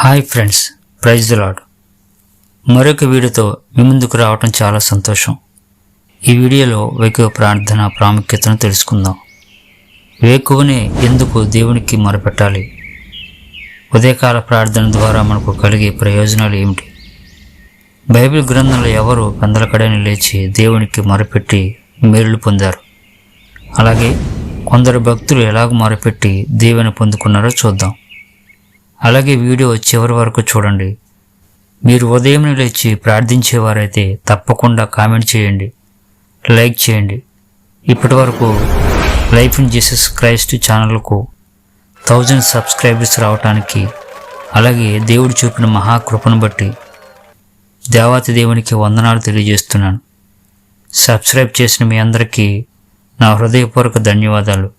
Hi friends, praise the lord. మరొక వీడియోతో మీ ముందుకు రావటం చాలా సంతోషం. ఈ వీడియోలో వేకువ ప్రార్థన ప్రాముఖ్యతను తెలుసుకుందాం. వేకువనే ఎందుకు దేవునికి మొరపెట్టాలి? ఉదయకాల ప్రార్థన ద్వారా మనకు కలిగే ప్రయోజనాలు ఏమిటి? బైబిల్ గ్రంథంలో ఎవరు పెందలకడని లేచి దేవునికి మొరపెట్టి మేలులు పొందారు? అలాగే కొందరు భక్తులు ఎలాగ మొరపెట్టి దీవెన పొందుకున్నారో చూద్దాం. అలాగే వీడియో చివరి వరకు చూడండి. మీరు ఉదయం లేచి ప్రార్థించేవారైతే తప్పకుండా కామెంట్ చేయండి, లైక్ చేయండి. ఇప్పటి వరకు లైఫ్ ఇన్ జీసస్ క్రైస్ట్ ఛానల్కు 1000 సబ్స్క్రైబర్స్ రావటానికి, అలాగే దేవుడు చూపిన మహాకృపను బట్టి దేవాతి దేవునికి వందనాలు తెలియజేస్తున్నాను. సబ్స్క్రైబ్ చేసిన మీ అందరికీ నా హృదయపూర్వక ధన్యవాదాలు.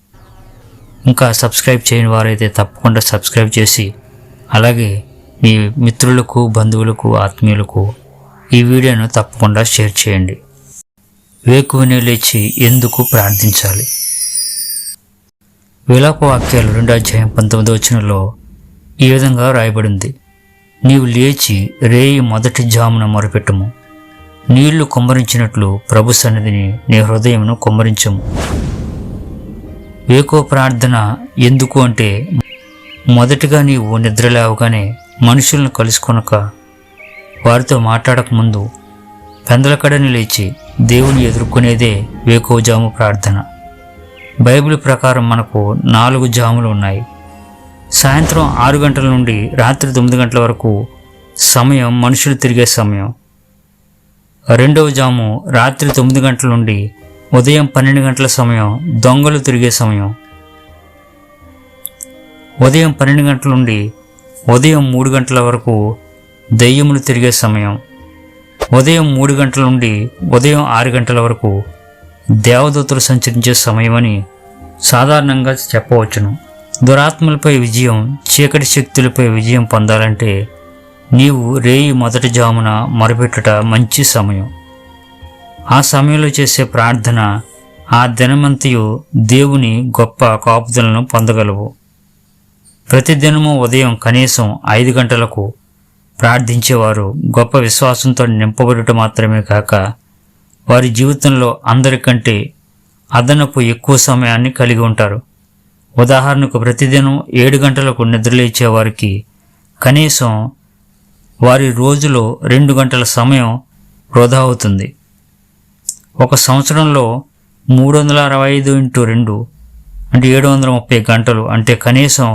ఇంకా సబ్స్క్రైబ్ చేయని వారైతే తప్పకుండా సబ్స్క్రైబ్ చేసి, అలాగే మీ మిత్రులకు, బంధువులకు, ఆత్మీయులకు ఈ వీడియోను తప్పకుండా షేర్ చేయండి. వేకువనే లేచి ఎందుకు ప్రార్థించాలి? విలాప వాక్యాలు 2:19 ఈ విధంగా రాయబడింది: నీవు లేచి రేయి మొదటి జామున మొరపెట్టుము, నీళ్లు కుమ్మరించినట్లు ప్రభు సన్నిధిని నీ హృదయమును కుమ్మరించము. వేకువ ప్రార్థన ఎందుకు అంటే, మొదటిగా నీవు నిద్రలేవగానే మనుషులను కలుసుకొనక, వారితో మాట్లాడకముందు పెందలకడని లేచి దేవుని ఎదుర్కొనేదే వేకువజాము ప్రార్థన. బైబిల్ ప్రకారం మనకు 4 జాములు ఉన్నాయి. సాయంత్రం 6 గంటల నుండి రాత్రి 9 గంటల వరకు సమయం మనుషులు తిరిగే సమయం. రెండవ జాము రాత్రి 9 గంటల నుండి ఉదయం 12 గంటల సమయం దొంగలు తిరిగే సమయం. ఉదయం 12 గంటల నుండి ఉదయం 3 గంటల వరకు దెయ్యములు తిరిగే సమయం. ఉదయం 3 గంటల నుండి ఉదయం 6 గంటల వరకు దేవదూతలు సంచరించే సమయమని సాధారణంగా చెప్పవచ్చును. దురాత్మలపై విజయం, చీకటి శక్తులపై విజయం పొందాలంటే నీవు రేయి మొదటి జామున మొరపెట్టుట మంచి సమయం. ఆ సమయంలో చేసే ప్రార్థన ఆ దినమంతయు దేవుని గొప్ప కాపుదలను పొందగలవు. ప్రతిదినము ఉదయం కనీసం 5 గంటలకు ప్రార్థించేవారు గొప్ప విశ్వాసంతో నింపబడుట మాత్రమే కాక, వారి జీవితంలో అందరికంటే అదనపు ఎక్కువ సమయాన్ని కలిగి ఉంటారు. ఉదాహరణకు, ప్రతిదినం 7 గంటలకు నిద్రలేచే వారికి కనీసం వారి రోజులో 2 గంటల సమయం వృధా అవుతుంది. ఒక సంవత్సరంలో 365 × 2 అంటే 730 గంటలు, అంటే కనీసం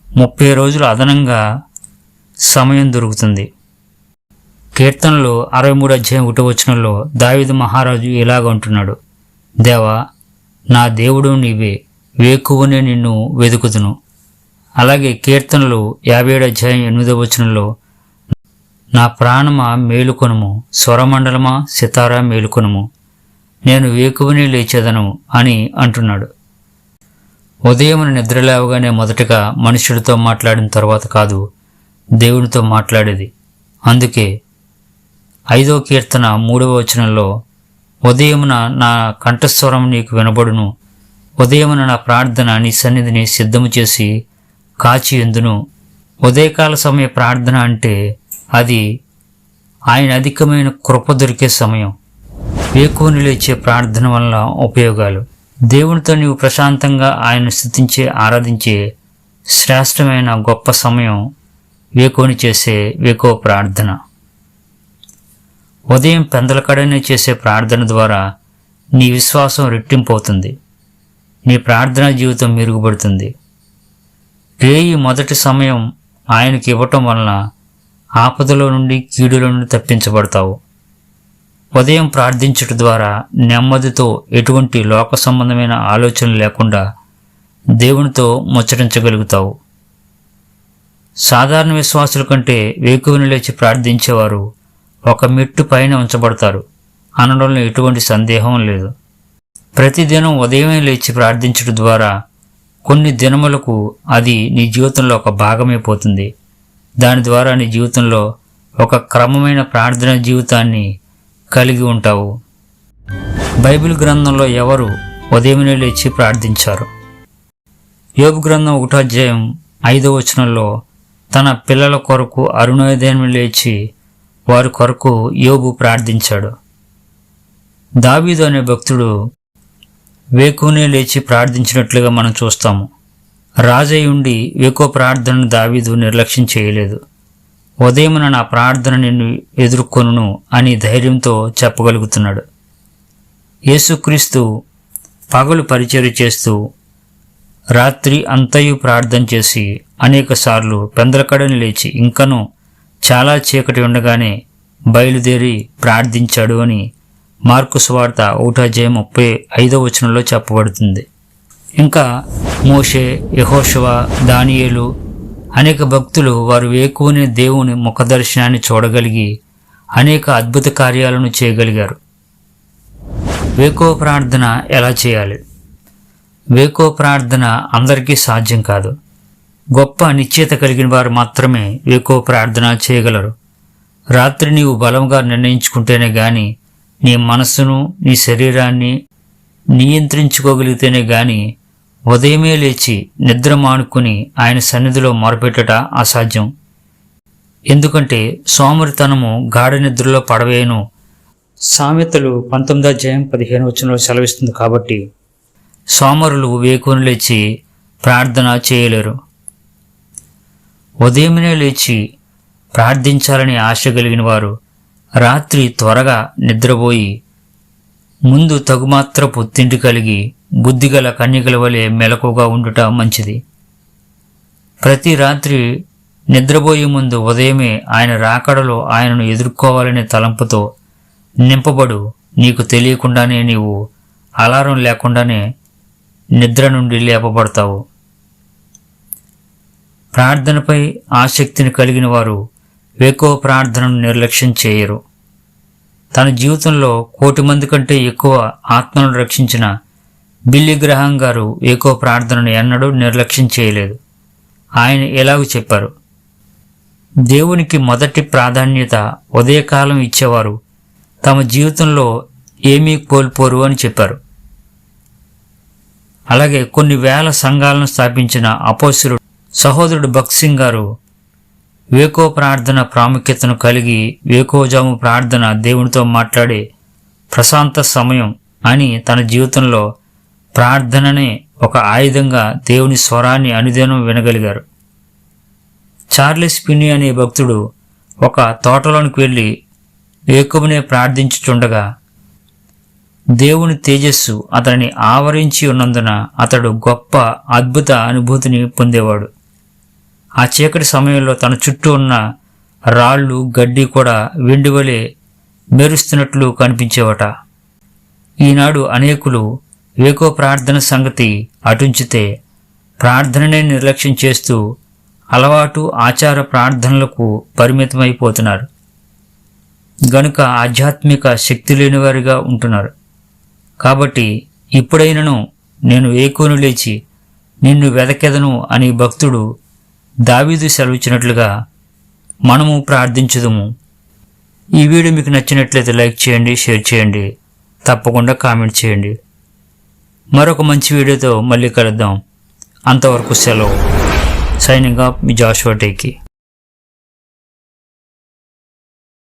30 రోజులు అదనంగా సమయం దొరుకుతుంది. కీర్తనలు 63:1 దావీదు మహారాజు ఇలాగ అంటున్నాడు: దేవా, నా దేవుడు నీవే, వేకువనే నిన్ను వెదుకుదును. అలాగే కీర్తనలు 57:8 నా ప్రాణమా మేలుకొనుము, స్వరమండలమా సితారా మేలుకొనుము, నేను వేకువనే లేచేదను అని అంటున్నాడు. ఉదయం నిద్రలేవగానే మొదటగా మనుషుడితో మాట్లాడిన తర్వాత కాదు, దేవునితో మాట్లాడేది. అందుకే 5వ కీర్తన 3వ ఉదయమున నా కంఠస్వరం నీకు వినబడును, ఉదయమున నా ప్రార్థన నీ సన్నిధిని సిద్ధము చేసి కాచి ఎందును. ఉదయకాల సమయ ప్రార్థన అంటే అది ఆయన అధికమైన కృప దొరికే సమయం. వేకువని లేచే ప్రార్థన వల్ల ఉపయోగాలు: దేవునితో నీవు ప్రశాంతంగా ఆయన్ను స్తుతించే, ఆరాధించే శ్రేష్టమైన గొప్ప సమయం వేకువని చేసే వేకువ ప్రార్థన. ఉదయం పెందలకడనే చేసే ప్రార్థన ద్వారా నీ విశ్వాసం రెట్టింపు అవుతుంది, నీ ప్రార్థనా జీవితం మెరుగుపడుతుంది. రేయి మొదటి సమయం ఆయనకి ఇవ్వటం వలన ఆపదలో నుండి, కీడులో నుండి తప్పించబడతావు. ఉదయం ప్రార్థించటం ద్వారా నెమ్మదితో, ఎటువంటి లోక సంబంధమైన ఆలోచనలు లేకుండా దేవునితో ముచ్చటించగలుగుతావు. సాధారణ విశ్వాసుల కంటే వేకువని లేచి ప్రార్థించేవారు ఒక మెట్టు పైన ఉంచబడతారు అనడంలో ఎటువంటి సందేహం లేదు. ప్రతిదినం ఉదయమే లేచి ప్రార్థించడం ద్వారా కొన్ని దినములకు అది నీ జీవితంలో ఒక భాగమైపోతుంది. దాని ద్వారా నీ జీవితంలో ఒక క్రమమైన ప్రార్థన జీవితాన్ని కలిగి ఉంటావు. బైబిల్ గ్రంథంలో ఎవరు ఉదయమే లేచి ప్రార్థించారు? యోబు గ్రంథం 1:5 తన పిల్లల కొరకు అరుణోదయం లేచి వారి కొరకు యోబు ప్రార్థించాడు. దావీదు అనే భక్తుడు వేకువనే లేచి ప్రార్థించినట్లుగా మనం చూస్తాము. రాజయ్య ఉండి వేకువ ప్రార్థనను దావీదు నిర్లక్ష్యం చేయలేదు. ఉదయమున నా ప్రార్థన నిన్ను ఎదుర్కొనును అని ధైర్యంతో చెప్పగలుగుతున్నాడు. యేసుక్రీస్తు పగలు పరిచర్య చేస్తూ రాత్రి అంతయు ప్రార్థన చేసి అనేకసార్లు పెందలకడని లేచి ఇంకనూ చాలా చీకటి ఉండగానే బయలుదేరి ప్రార్థించాడు అని మార్కు సువార్త 1:35 చెప్పబడుతుంది. ఇంకా మోషే, యెహోషువ, దానియేలు అనేక భక్తులు వారు వేకువనే దేవుని ముఖదర్శనాన్ని చూడగలిగి అనేక అద్భుత కార్యాలను చేయగలిగారు. వేకువ ప్రార్థన ఎలా చేయాలి? వేకువ ప్రార్థన అందరికీ సాధ్యం కాదు. గొప్ప నిశ్చయత కలిగిన వారు మాత్రమే వేకువ ప్రార్థన చేయగలరు. రాత్రి నీవు బలంగా నిర్ణయించుకుంటేనే గాని, నీ మనస్సును నీ శరీరాన్ని నియంత్రించుకోగలిగితేనే గాని ఉదయమే లేచి నిద్ర మానుకుని ఆయన సన్నిధిలో మొరపెట్టట అసాధ్యం. ఎందుకంటే సోమరితనము గాఢ నిద్రలో పడవేయను సామెతలు 19:15 సెలవిస్తుంది. కాబట్టి సోమరులు వేకువని లేచి ప్రార్థన చేయలేరు. ఉదయమే లేచి ప్రార్థించాలని ఆశ కలిగిన వారు రాత్రి త్వరగా నిద్రపోయి ముందు తగుమాత్రపు తిండి కలిగి బుద్ధిగల కన్యకల వలె మెలకుగా ఉండుట మంచిది. ప్రతి రాత్రి నిద్రపోయే ముందు ఉదయమే ఆయన రాకడలో ఆయనను ఎదుర్కోవాలనే తలంపుతో నింపబడు. నీకు తెలియకుండానే నీవు అలారం లేకుండానే నిద్ర నుండి లేపబడతావు. ప్రార్థనపై ఆసక్తిని కలిగిన వారు వేకువ ప్రార్థనను నిర్లక్ష్యం చేయరు. తన జీవితంలో 1,000,000 మంది కంటే ఎక్కువ ఆత్మలను రక్షించిన బిల్లీ గ్రహాం గారు వేకువ ప్రార్థనను ఎన్నడూ నిర్లక్ష్యం చేయలేదు. ఆయన ఎలాగూ చెప్పారు, దేవునికి మొదటి ప్రాధాన్యత ఉదయకాలం ఇచ్చేవారు తమ జీవితంలో ఏమీ కోల్పోరు అని చెప్పారు. అలాగే కొన్ని వేల సంఘాలను స్థాపించిన అపోస్తలుడు సహోదరుడు భగత్ సింగ్ గారు వేకువ ప్రార్థన ప్రాముఖ్యతను కలిగి వేకువజాము ప్రార్థన దేవునితో మాట్లాడే ప్రశాంత సమయం అని తన జీవితంలో ప్రార్థననే ఒక ఆయుధంగా దేవుని స్వరాన్ని అనుదినం వినగలిగారు. చార్లెస్ పిన్నీ అనే భక్తుడు ఒక తోటలోనికి వెళ్ళి వేకువనే ప్రార్థించుచుండగా దేవుని తేజస్సు అతనిని ఆవరించి ఉన్నందున అతడు గొప్ప అద్భుత అనుభూతిని పొందేవాడు. ఆ చీకటి సమయంలో తన చుట్టూ ఉన్న రాళ్ళు గడ్డి కూడా వెండివలే మెరుస్తున్నట్లు కనిపించేవట. ఈనాడు అనేకులు వేకువ ప్రార్థన సంగతి అటుంచితే ప్రార్థననే నిర్లక్ష్యం చేస్తూ అలవాటు ఆచార ప్రార్థనలకు పరిమితమైపోతున్నారు. గనుక ఆధ్యాత్మిక శక్తి లేనివారిగా ఉంటున్నారు. కాబట్టి ఇప్పుడైనను నేను వేకువను లేచి నిన్ను వెదకెదను అని భక్తుడు దావీదు సెలవిచ్చినట్లుగా మనము ప్రార్థించుదుము. ఈ వీడియో మీకు నచ్చినట్లయితే లైక్ చేయండి, షేర్ చేయండి, తప్పకుండా కామెంట్ చేయండి. మరొక మంచి వీడియోతో మళ్ళీ కలుద్దాం. అంతవరకు సెలవు. సైనింగ్ ఆఫ్ మీ జాషువా టేకి.